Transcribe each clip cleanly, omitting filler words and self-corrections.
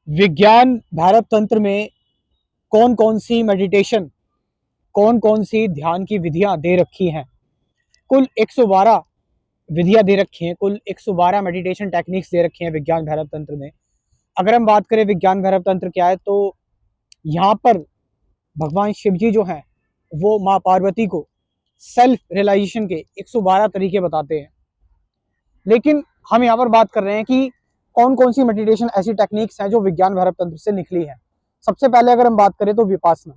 विज्ञान भारत तंत्र में कौन कौन सी मेडिटेशन, कौन कौन सी ध्यान की विधियां दे रखी हैं। कुल 112 विधियां दे रखी हैं, कुल 112 मेडिटेशन टेक्निक्स दे रखी हैं विज्ञान भैरव तंत्र में। अगर हम बात करें विज्ञान भैरव तंत्र क्या है, तो यहाँ पर भगवान शिव जी जो हैं वो माँ पार्वती को सेल्फ रियलाइजेशन के 112 तरीके बताते हैं। लेकिन हम यहाँ पर बात कर रहे हैं कि कौन कौन सी मेडिटेशन ऐसी टेक्निक्स हैं जो विज्ञान भैरव तंत्र से निकली हैं। सबसे पहले अगर हम बात करें तो विपासना।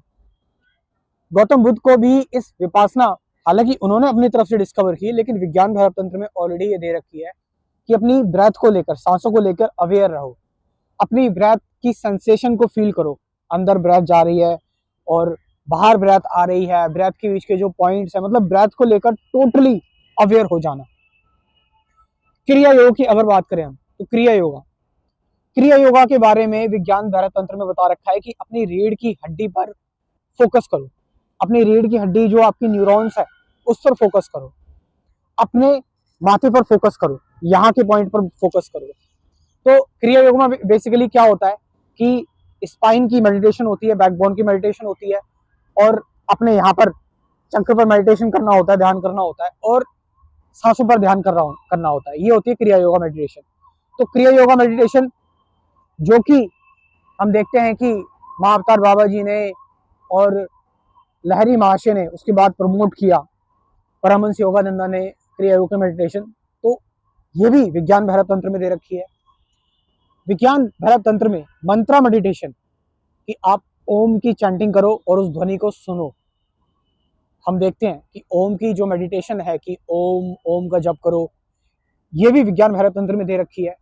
गौतम बुद्ध को भी इस विपासना, हालांकि उन्होंने अपनी तरफ से डिस्कवर की, लेकिन विज्ञान भैरव तंत्र में ऑलरेडी ये दे रखी है कि अपनी ब्रेथ को लेकर, सांसों को लेकर अवेयर रहो, अपनी ब्रेथ की सेंसेशन को फील करो। अंदर ब्रेथ जा रही है और बाहर ब्रेथ आ रही है, ब्रेथ के बीच के जो पॉइंट्स है, मतलब ब्रेथ को लेकर टोटली अवेयर हो जाना। क्रिया योग की अगर बात करें हम, तो क्रिया योगा के बारे में विज्ञान भैरव तंत्र में बता रखा है कि अपनी रीढ़ की हड्डी पर फोकस करो, अपनी रीढ़ की हड्डी जो आपकी न्यूरॉन्स है उस पर फोकस करो, अपने माथे पर फोकस करो, यहाँ के पॉइंट पर फोकस करो। तो क्रिया योग में बेसिकली क्या होता है कि स्पाइन की मेडिटेशन होती है, बैकबोन की मेडिटेशन होती है, और अपने यहाँ पर चक्र पर मेडिटेशन करना होता है, ध्यान करना होता है, और सांसों पर ध्यान करना होता है। ये होती है क्रिया योगा मेडिटेशन। तो क्रिया योगा मेडिटेशन जो कि हम देखते हैं कि महाअवतार बाबा जी ने और लहरी महाशय ने उसके बाद प्रमोट किया, परमहंस योगानंदा ने क्रिया योगा मेडिटेशन, तो ये भी विज्ञान भैरव तंत्र में दे रखी है। विज्ञान भैरव तंत्र में मंत्रा मेडिटेशन कि आप ओम की चैंटिंग करो और उस ध्वनि को सुनो। हम देखते हैं कि ओम की जो मेडिटेशन है कि ओम ओम का जप करो, ये भी विज्ञान भैरव तंत्र में दे रखी है।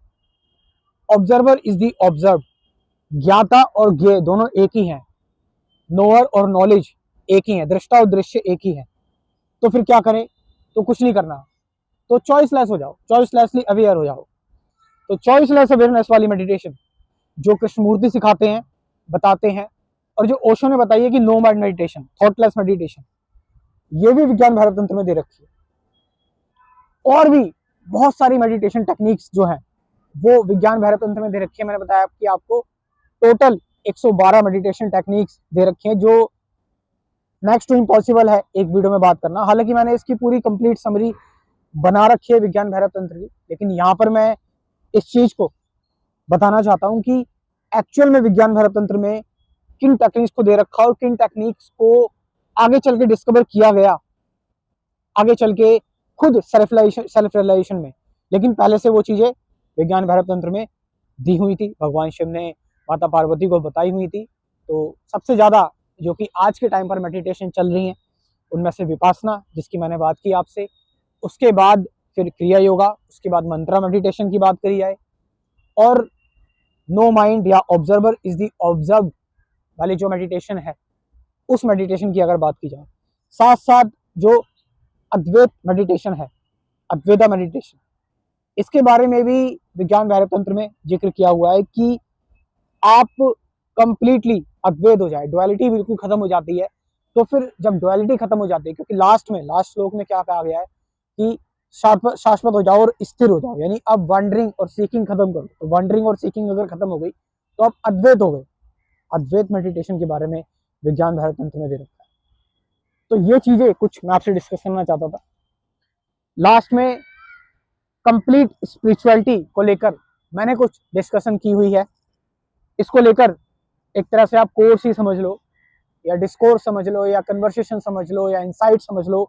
ऑब्जर्वर इज दी ऑब्जर्व, ज्ञाता और ज्ञेय दोनों एक ही हैं, नोअर और नॉलेज एक ही है, दृष्टा और दृश्य एक ही है। तो फिर क्या करें? तो कुछ नहीं करना, तो चॉइसलेस हो जाओ, चॉइसलेसली अवेयर हो जाओ। तो चॉइसलेस अवेयरनेस वाली मेडिटेशन जो कृष्णमूर्ति सिखाते हैं, बताते हैं, और जो ओशो ने बताई है कि no mind meditation, thoughtless meditation, ये भी विज्ञान भैरव तंत्र में दे रखी है। और भी बहुत सारी मेडिटेशन टेक्निक्स जो हैं वो विज्ञान भैरव तंत्र में दे रखी है। मैंने बताया कि आपको टोटल 112 मेडिटेशन टेक्निक्स दे रखी हैं, जो नेक्स्ट टू इम्पॉसिबल है एक वीडियो में बात करना। हालांकि मैंने इसकी पूरी कंप्लीट समरी बना रखी है विज्ञान भैरव तंत्र की, लेकिन यहाँ पर मैं इस चीज को बताना चाहता हूँ कि एक्चुअल में विज्ञान भैरव तंत्र में किन टेक्निक्स को दे रखा और किन टेक्निक्स को आगे चल के डिस्कवर किया गया, आगे चल के खुद सेल्फ रियलाइजेशन में। लेकिन पहले से वो चीजें विज्ञान भैरव तंत्र में दी हुई थी, भगवान शिव ने माता पार्वती को बताई हुई थी। तो सबसे ज्यादा जो कि आज के टाइम पर मेडिटेशन चल रही है उनमें से विपासना, जिसकी मैंने बात की आपसे, उसके बाद फिर क्रिया योगा, उसके बाद मंत्रा मेडिटेशन की बात करी जाए, और नो माइंड या ऑब्जर्वर इज द ऑब्जर्व वाली जो मेडिटेशन है उस मेडिटेशन की अगर बात की जाए। साथ साथ जो अद्वैत मेडिटेशन है, अद्वैता मेडिटेशन, इसके बारे में भी विज्ञान भैरव तंत्र में जिक्र किया हुआ है कि आप कंप्लीटली अद्वैत हो जाए, डुअलिटी बिल्कुल खत्म हो जाती है। तो फिर जब डुअलिटी खत्म हो जाती है, क्योंकि लास्ट श्लोक में क्या कहा गया है कि शाश्वत हो जाओ और स्थिर हो जाओ, यानी अब वंडरिंग और सीकिंग खत्म करो। तो वंडरिंग और सीकिंग अगर खत्म हो गई तो आप अद्वैत हो गए। अद्वैत मेडिटेशन के बारे में विज्ञान भैरव तंत्र में दे रखा है। तो ये चीजें कुछ मैं आपसे डिस्कस करना चाहता था। लास्ट में कंप्लीट स्पिरिचुअलिटी को लेकर मैंने कुछ डिस्कशन की हुई है। इसको लेकर एक तरह से आप कोर्स ही समझ लो, या डिस्कोर्स समझ लो, या कन्वर्सेशन समझ लो, या इनसाइट समझ लो,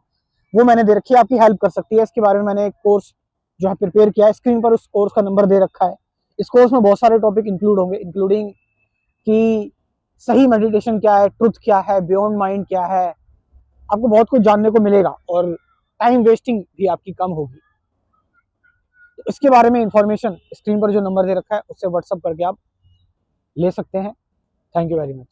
वो मैंने दे रखी है, आपकी हेल्प कर सकती है। इसके बारे में मैंने एक कोर्स जो है प्रिपेयर किया है, स्क्रीन पर उस कोर्स का नंबर दे रखा है। इस कोर्स में बहुत सारे टॉपिक इंक्लूड होंगे, इंक्लूडिंग कि सही मेडिटेशन क्या है, ट्रुथ क्या है, बियॉन्ड माइंड क्या है। आपको बहुत कुछ जानने को मिलेगा और टाइम वेस्टिंग भी आपकी कम होगी। तो इसके बारे में इंफॉर्मेशन स्क्रीन पर जो नंबर दे रखा है उससे व्हाट्सअप करके आप ले सकते हैं। Thank you very much.